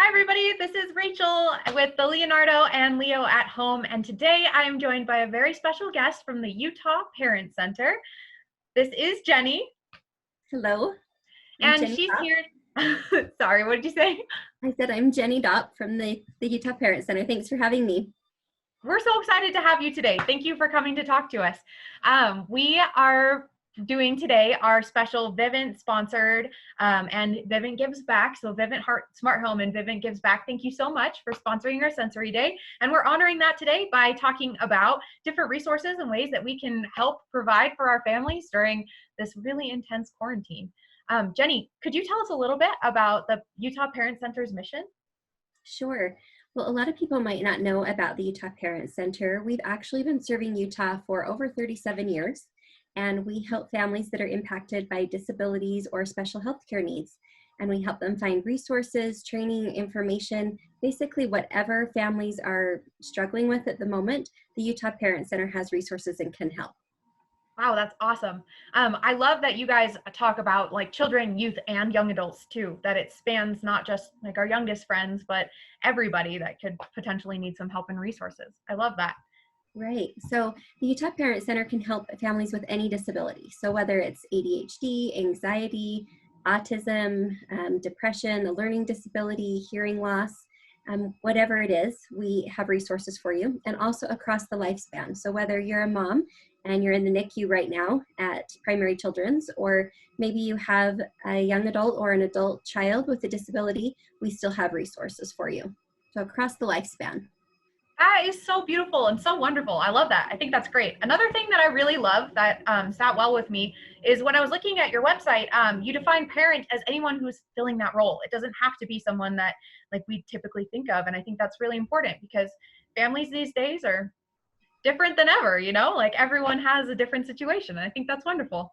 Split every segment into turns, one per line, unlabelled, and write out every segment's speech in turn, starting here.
Hi everybody, this is Rachel with the Leonardo and Leo at Home, and today I am joined by a very special guest from the Utah Parent Center. This is Jenny.
Hello, I'm
And
Jenny
she's
Dopp.
here. Sorry, what did you say?
I said I'm Jenny Dopp from the Utah Parent Center. Thanks for having me.
We're so excited to have you today. Thank you for coming to talk to us. We are doing today our special Vivint sponsored and Vivint Gives Back. So Vivint Smart Home and Vivint Gives Back. Thank you so much for sponsoring our Sensory Day. And we're honoring that today by talking about different resources and ways that we can help provide for our families during this really intense quarantine. Jenny, could you tell us a little bit about the Utah Parent Center's mission?
Sure. Well, a lot of people might not know about the Utah Parent Center. We've actually been serving Utah for over 37 years, and we help families that are impacted by disabilities or special health care needs. And we help them find resources, training, information, basically whatever families are struggling with at the moment, the Utah Parent Center has resources and can help.
Wow, that's awesome. I love that you guys talk about like children, youth, and young adults too, that it spans not just like our youngest friends, but everybody that could potentially need some help and resources. I love that.
Right. So the Utah Parent Center can help families with any disability. So whether it's ADHD, anxiety, autism, depression, a learning disability, hearing loss, whatever it is, we have resources for you, and also across the lifespan. So whether you're a mom and you're in the NICU right now at Primary Children's, or maybe you have a young adult or an adult child with a disability, we still have resources for you. So across the lifespan.
That is so beautiful and so wonderful. I love that. I think that's great. Another thing that I really love that sat well with me is when I was looking at your website, you define parent as anyone who's filling that role. It doesn't have to be someone that like we typically think of. And I think that's really important because families these days are different than ever, you know, like everyone has a different situation. And I think that's wonderful.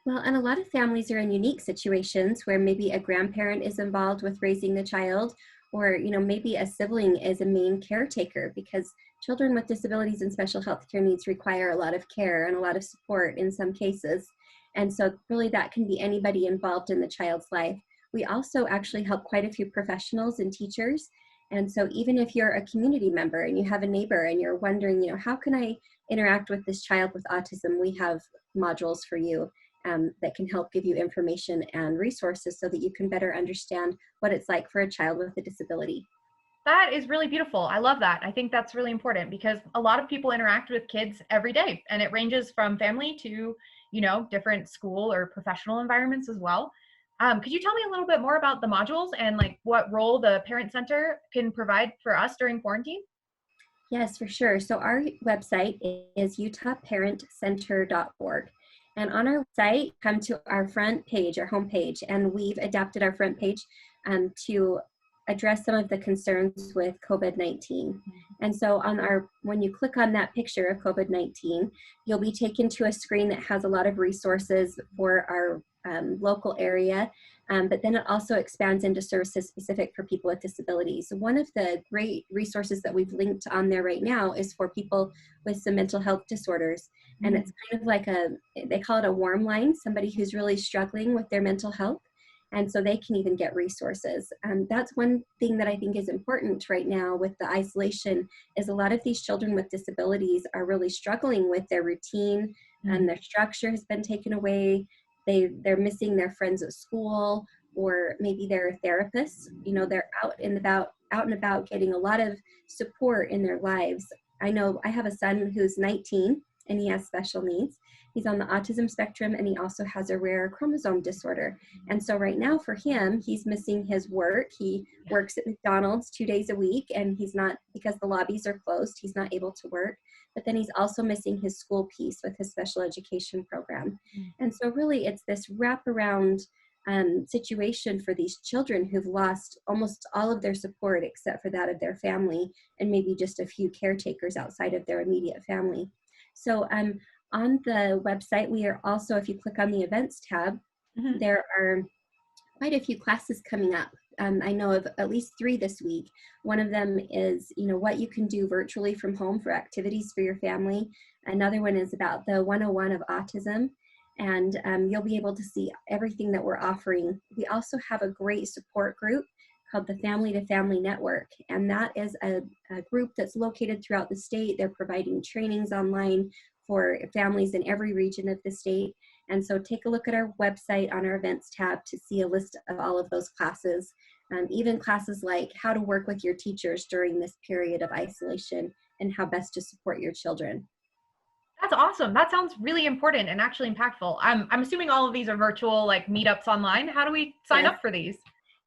Well, and a lot of families are in unique situations where maybe a grandparent is involved with raising the child, or maybe a sibling is a main caretaker, because children with disabilities and special health care needs require a lot of care and a lot of support in some cases. And so really that can be anybody involved in the child's life. We also actually help quite a few professionals and teachers. And so even if you're a community member and you have a neighbor and you're wondering, how can I interact with this child with autism, we have modules for you that can help give you information and resources so that you can better understand what it's like for a child with a disability.
That is really beautiful. I love that. I think that's really important because a lot of people interact with kids every day, and it ranges from family to, different school or professional environments as well. Could you tell me a little bit more about the modules and like what role the Parent Center can provide for us during quarantine?
Yes, for sure. So our website is utahparentcenter.org. And on our site, come to our front page, our homepage, and we've adapted our front page to address some of the concerns with COVID-19. And so when you click on that picture of COVID-19, you'll be taken to a screen that has a lot of resources for our local area, but then it also expands into services specific for people with disabilities. One of the great resources that we've linked on there right now is for people with some mental health disorders. And it's kind of like they call it a warm line, somebody who's really struggling with their mental health. And so they can even get resources. That's one thing that I think is important right now with the isolation, is a lot of these children with disabilities are really struggling with their routine, and their structure has been taken away. They're missing their friends at school, or maybe their therapists. They're out and about getting a lot of support in their lives. I know I have a son who's 19 and he has special needs. He's on the autism spectrum, and he also has a rare chromosome disorder. And so right now for him, he's missing his work. He works at McDonald's 2 days a week, and he's not, because the lobbies are closed, he's not able to work. But then he's also missing his school piece with his special education program. And so really it's this wraparound situation for these children who've lost almost all of their support except for that of their family, and maybe just a few caretakers outside of their immediate family. So on the website, we are also, if you click on the events tab, there are quite a few classes coming up. I know of at least 3 this week. One of them is, what you can do virtually from home for activities for your family. Another one is about the 101 of autism. And you'll be able to see everything that we're offering. We also have a great support group called the Family to Family Network. And that is a group that's located throughout the state. They're providing trainings online for families in every region of the state. And so take a look at our website on our events tab to see a list of all of those classes, even classes like how to work with your teachers during this period of isolation and how best to support your children.
That's awesome. That sounds really important and actually impactful. I'm assuming all of these are virtual, like meetups online. How do we sign up for these?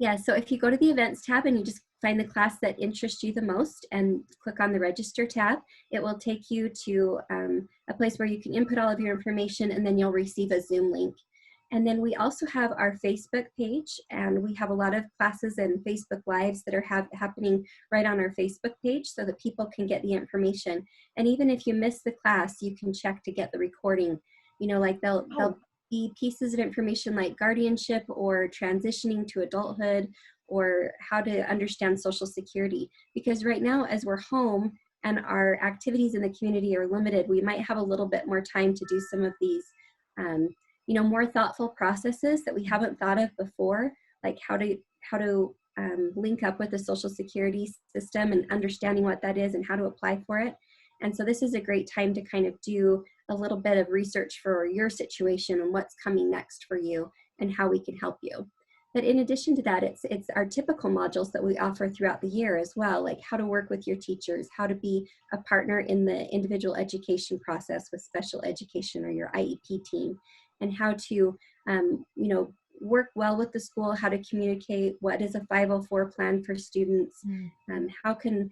Yeah, so if you go to the events tab and you just find the class that interests you the most and click on the register tab, it will take you to a place where you can input all of your information, and then you'll receive a Zoom link. And then we also have our Facebook page, and we have a lot of classes and Facebook Lives that are happening right on our Facebook page so that people can get the information. And even if you miss the class, you can check to get the recording. You know, like they'll be pieces of information like guardianship or transitioning to adulthood or how to understand Social Security. Because right now, as we're home and our activities in the community are limited, we might have a little bit more time to do some of these more thoughtful processes that we haven't thought of before, like how to link up with the Social Security system and understanding what that is and how to apply for it. And so this is a great time to kind of do a little bit of research for your situation and what's coming next for you and how we can help you. But in addition to that, it's our typical modules that we offer throughout the year as well, like how to work with your teachers, how to be a partner in the individual education process with special education or your IEP team, and how to work well with the school, how to communicate, what is a 504 plan for students, how can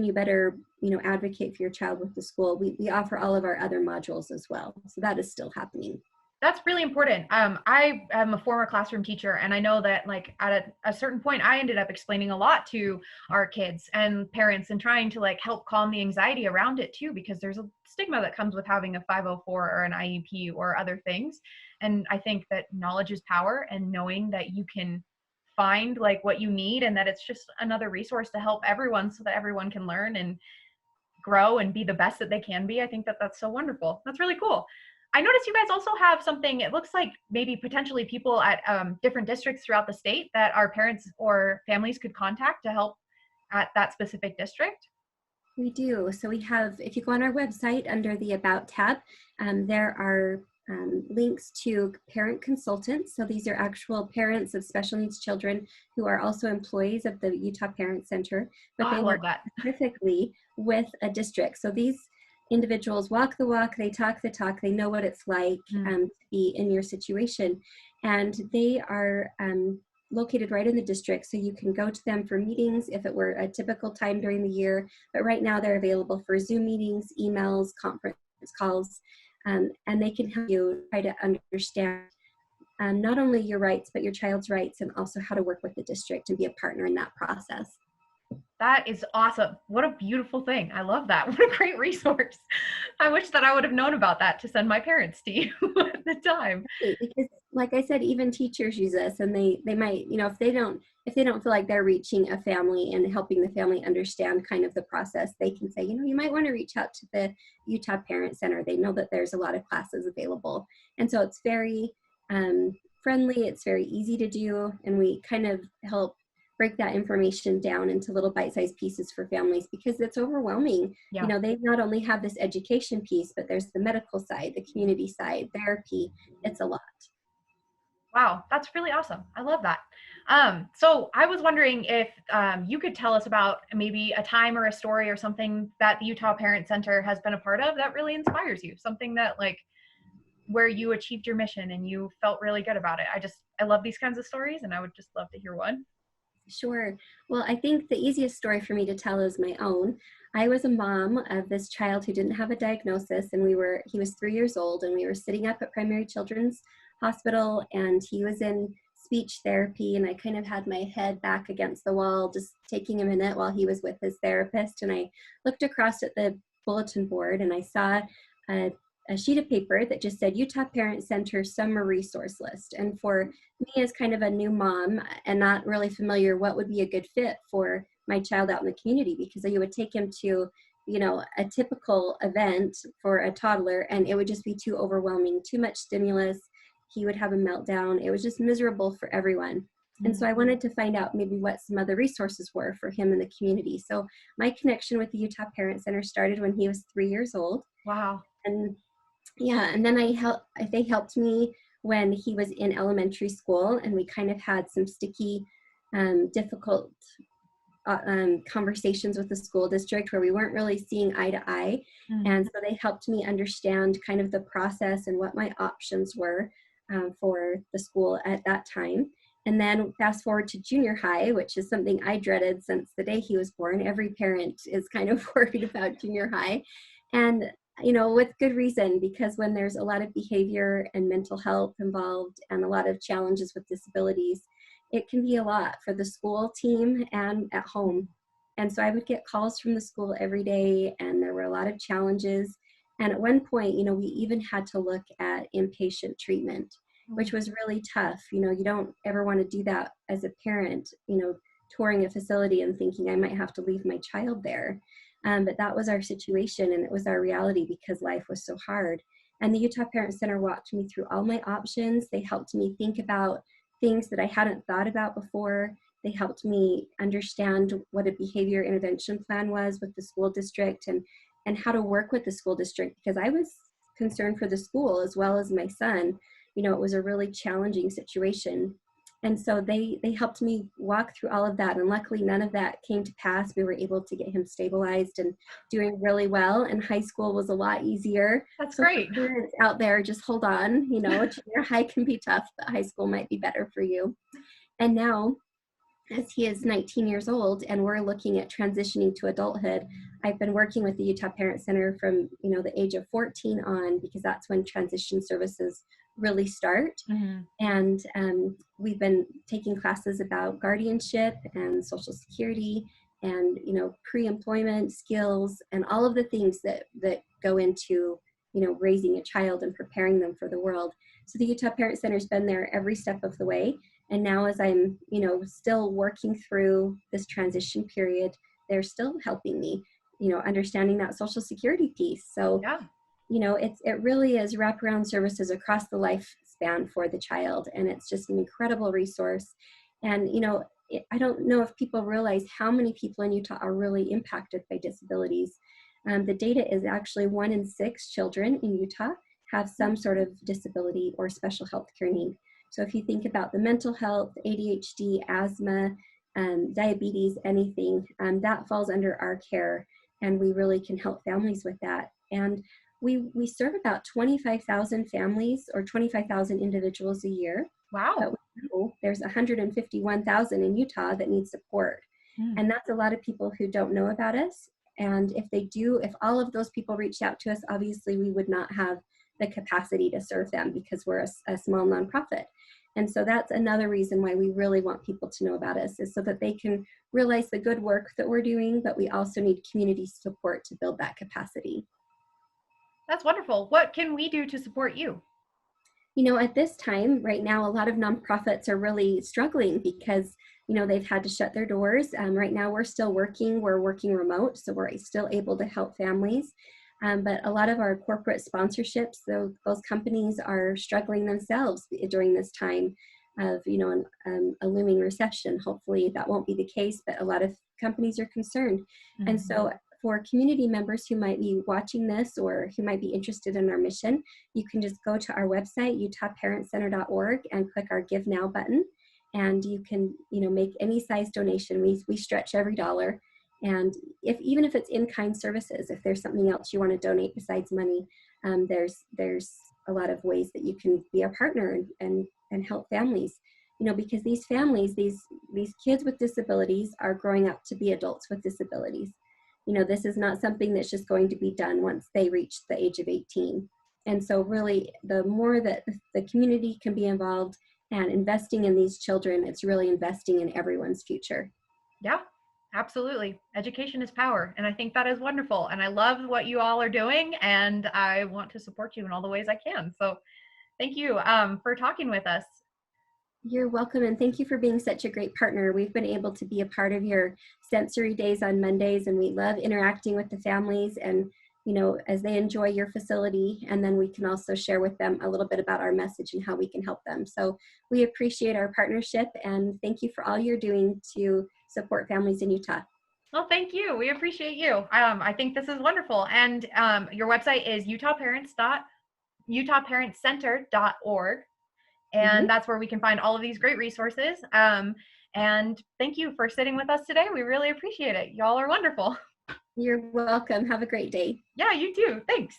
you better advocate for your child with the school. We offer all of our other modules as well, so that is still happening.
That's really important. I am a former classroom teacher, and I know that like at a certain point, I ended up explaining a lot to our kids and parents and trying to like help calm the anxiety around it too, because there's a stigma that comes with having a 504 or an IEP or other things. And I think that knowledge is power, and knowing that you can find like what you need and that it's just another resource to help everyone so that everyone can learn and grow and be the best that they can be. I think that that's so wonderful. That's really cool. I noticed you guys also have something, it looks like maybe potentially people at different districts throughout the state that our parents or families could contact to help at that specific district.
We do. So we have, if you go on our website under the About tab, there are links to parent consultants. So these are actual parents of special needs children who are also employees of the Utah Parent Center, but they work specifically with a district. So these individuals walk the walk, they talk the talk, they know what it's like to be in your situation. And they are located right in the district, so you can go to them for meetings if it were a typical time during the year. But right now they're available for Zoom meetings, emails, conference calls, and they can help you try to understand not only your rights, but your child's rights, and also how to work with the district and be a partner in that process.
That is awesome. What a beautiful thing. I love that. What a great resource. I wish that I would have known about that to send my parents to you at the time.
Because like I said, even teachers use this, and they might, if they don't feel like they're reaching a family and helping the family understand kind of the process, they can say, you might want to reach out to the Utah Parent Center. They know that there's a lot of classes available. And so it's very friendly. It's very easy to do. And we kind of help break that information down into little bite-sized pieces for families, because it's overwhelming.
Yeah.
They not only have this education piece, but there's the medical side, the community side, therapy. It's a lot.
Wow, that's really awesome. I love that. So I was wondering if you could tell us about maybe a time or a story or something that the Utah Parent Center has been a part of that really inspires you, something that like where you achieved your mission and you felt really good about it. I love these kinds of stories, and I would just love to hear one.
Sure. Well, I think the easiest story for me to tell is my own. I was a mom of this child who didn't have a diagnosis, and he was 3 years old, and we were sitting up at Primary Children's Hospital, and he was in speech therapy, and I kind of had my head back against the wall, just taking a minute while he was with his therapist. And I looked across at the bulletin board, and I saw a sheet of paper that just said Utah Parent Center Summer Resource List. And for me as kind of a new mom and not really familiar what would be a good fit for my child out in the community, because you would take him to, a typical event for a toddler, and it would just be too overwhelming, too much stimulus. He would have a meltdown. It was just miserable for everyone. And so I wanted to find out maybe what some other resources were for him in the community. So my connection with the Utah Parent Center started when he was 3 years old.
Wow.
And yeah, and then they helped me when he was in elementary school, and we kind of had some sticky, difficult conversations with the school district where we weren't really seeing eye to eye. And so they helped me understand kind of the process and what my options were for the school at that time. And then fast forward to junior high, which is something I dreaded since the day he was born. Every parent is kind of worried about junior high. And, you know, with good reason, because when there's a lot of behavior and mental health involved and a lot of challenges with disabilities, it can be a lot for the school team and at home. And so I would get calls from the school every day, and there were a lot of challenges. And at one point, you know, we even had to look at inpatient treatment, which was really tough. You know, you don't ever want to do that as a parent, you know, touring a facility and thinking I might have to leave my child there. But that was our situation, and it was our reality because life was so hard. And the Utah Parent Center walked me through all my options. They helped me think about things that I hadn't thought about before. They helped me understand what a behavior intervention plan was with the school district, and how to work with the school district, because I was concerned for the school as well as my son. You know, it was a really challenging situation. And so they helped me walk through all of that. And luckily, none of that came to pass. We were able to get him stabilized and doing really well. And high school was a lot easier.
That's
so
great.
For parents out there, just hold on. You know, junior high can be tough, but high school might be better for you. And now, as he is 19 years old and we're looking at transitioning to adulthood, I've been working with the Utah Parent Center from, you know, the age of 14 on, because that's when transition services really start. And we've been taking classes about guardianship and Social Security and, you know, pre-employment skills and all of the things that go into, you know, raising a child and preparing them for the world. So the Utah Parent Center's been there every step of the way. And now, as I'm, you know, still working through this transition period, they're still helping me, you know, understanding that Social Security piece. So,
Yeah.
you know, it really is wraparound services across the lifespan for the child. And it's just an incredible resource. And, you know, I don't know if people realize how many people in Utah are really impacted by disabilities. The data is actually 1 in 6 children in Utah have some sort of disability or special health care need. So if you think about the mental health, ADHD, asthma, diabetes, anything, that falls under our care, and we really can help families with that. And we serve about 25,000 families or 25,000 individuals a year.
Wow.
But we know there's 151,000 in Utah that need support. And that's a lot of people who don't know about us. And if they do, if all of those people reached out to us, obviously we would not have the capacity to serve them because we're a small nonprofit. And so that's another reason why we really want people to know about us, is so that they can realize the good work that we're doing, but we also need community support to build that capacity.
That's wonderful. What can we do to support you?
You know, at this time, right now, a lot of nonprofits are really struggling because, you know, they've had to shut their doors. Right now, we're still working. We're working remote, so we're still able to help families. But a lot of our corporate sponsorships, those companies are struggling themselves during this time of, you know, a looming recession. Hopefully that won't be the case, but a lot of companies are concerned. And so for community members who might be watching this or who might be interested in our mission, you can just go to our website, utahparentcenter.org, and click our Give Now button. And you can, you know, make any size donation. We stretch every dollar. And even if it's in-kind services, if there's something else you want to donate besides money, there's a lot of ways that you can be a partner and help families. You know, because these families, these kids with disabilities are growing up to be adults with disabilities. You know, this is not something that's just going to be done once they reach the age of 18. And so really, the more that the community can be involved and investing in these children, it's really investing in everyone's future.
Yeah, absolutely. Education is power. And I think that is wonderful. And I love what you all are doing. And I want to support you in all the ways I can. So thank you for talking with us.
You're welcome, and thank you for being such a great partner. We've been able to be a part of your sensory days on Mondays, and we love interacting with the families and as they enjoy your facility, and then we can also share with them a little bit about our message and how we can help them. So we appreciate our partnership, and thank you for all you're doing to support families in Utah.
Well, thank you. We appreciate you. I think this is wonderful. And your website is utahparentscenter.org. And that's where we can find all of these great resources. And thank you for sitting with us today. We really appreciate it. Y'all are wonderful.
You're welcome. Have a great day.
Yeah, you too. Thanks.